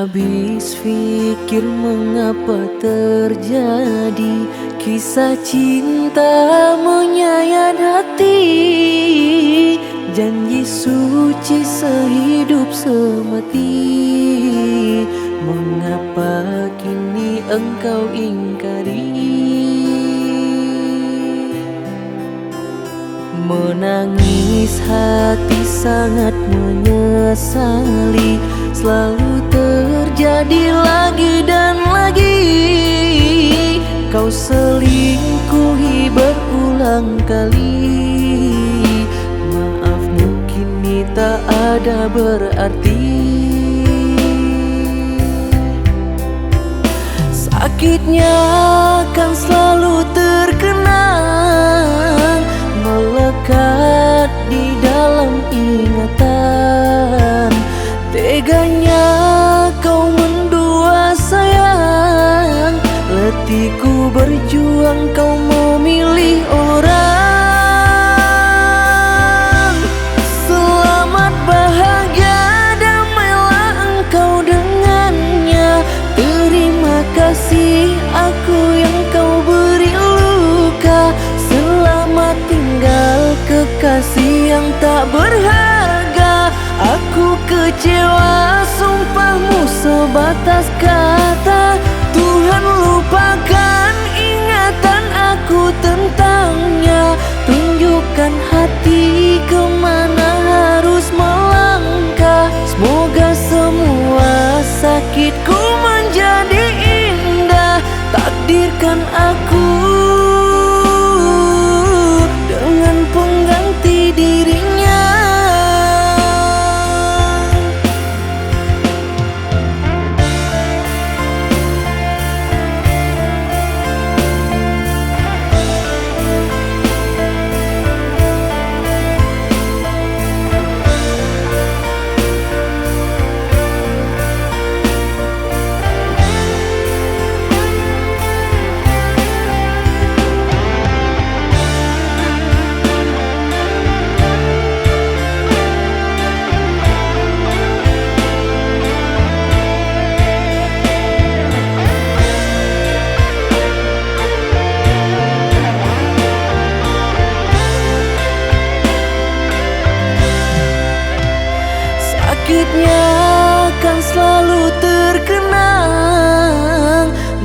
habis pikir mengapa terjadi kisah cinta menyayat hati, janji suci sehidup semati. Mengapa kini engkau ingkari? Menangis hati sangat menyesali, selalu terjadi lagi dan lagi. Kau selingkuhi berulang kali, maafmu kini tak ada berarti. Sakitnya kan selalu terkenang, melekat di dalam ingatan. Teganya kau mendua sayang, letihku berjuang kau memilih orang. Selamat bahagia, damailah engkau dengannya. Terima kasih aku yang kau beri luka. Selamat tinggal kekasih yang tak berharga. Aku kecewa, sumpahmu sebatas kata. Tuhan lupakan ingatan aku tentangnya. Tunjukkan hati kemana harus melangkah. Semoga semua sakitku menjadi indah. Takdirkan aku dengan pengganti dirinya. Sakitnya kan selalu terkenang,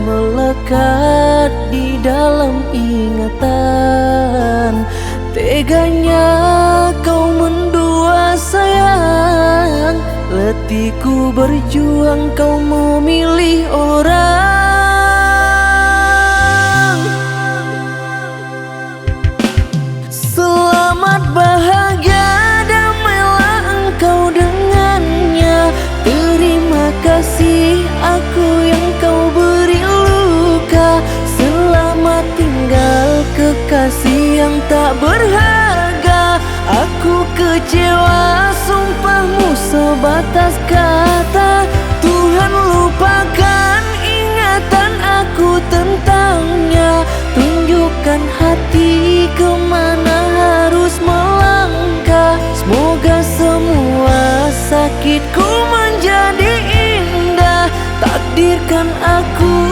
melekat di dalam ingatan. Teganya kau mendua sayang, letihku berjuang kau memilih orang. Selamat bahagia, damailah engkau dengannya. Terima kasih aku yang kau beri luka. Selamat tinggal kekasih yang tak berharga. Aku kecewa, sumpahmu sebatas kata. Tuhan lupakan ingatan aku tentangnya. Tunjukkan hati kemana harus melangkah. Semoga semua sakitku menjadi indah. Takdirkan aku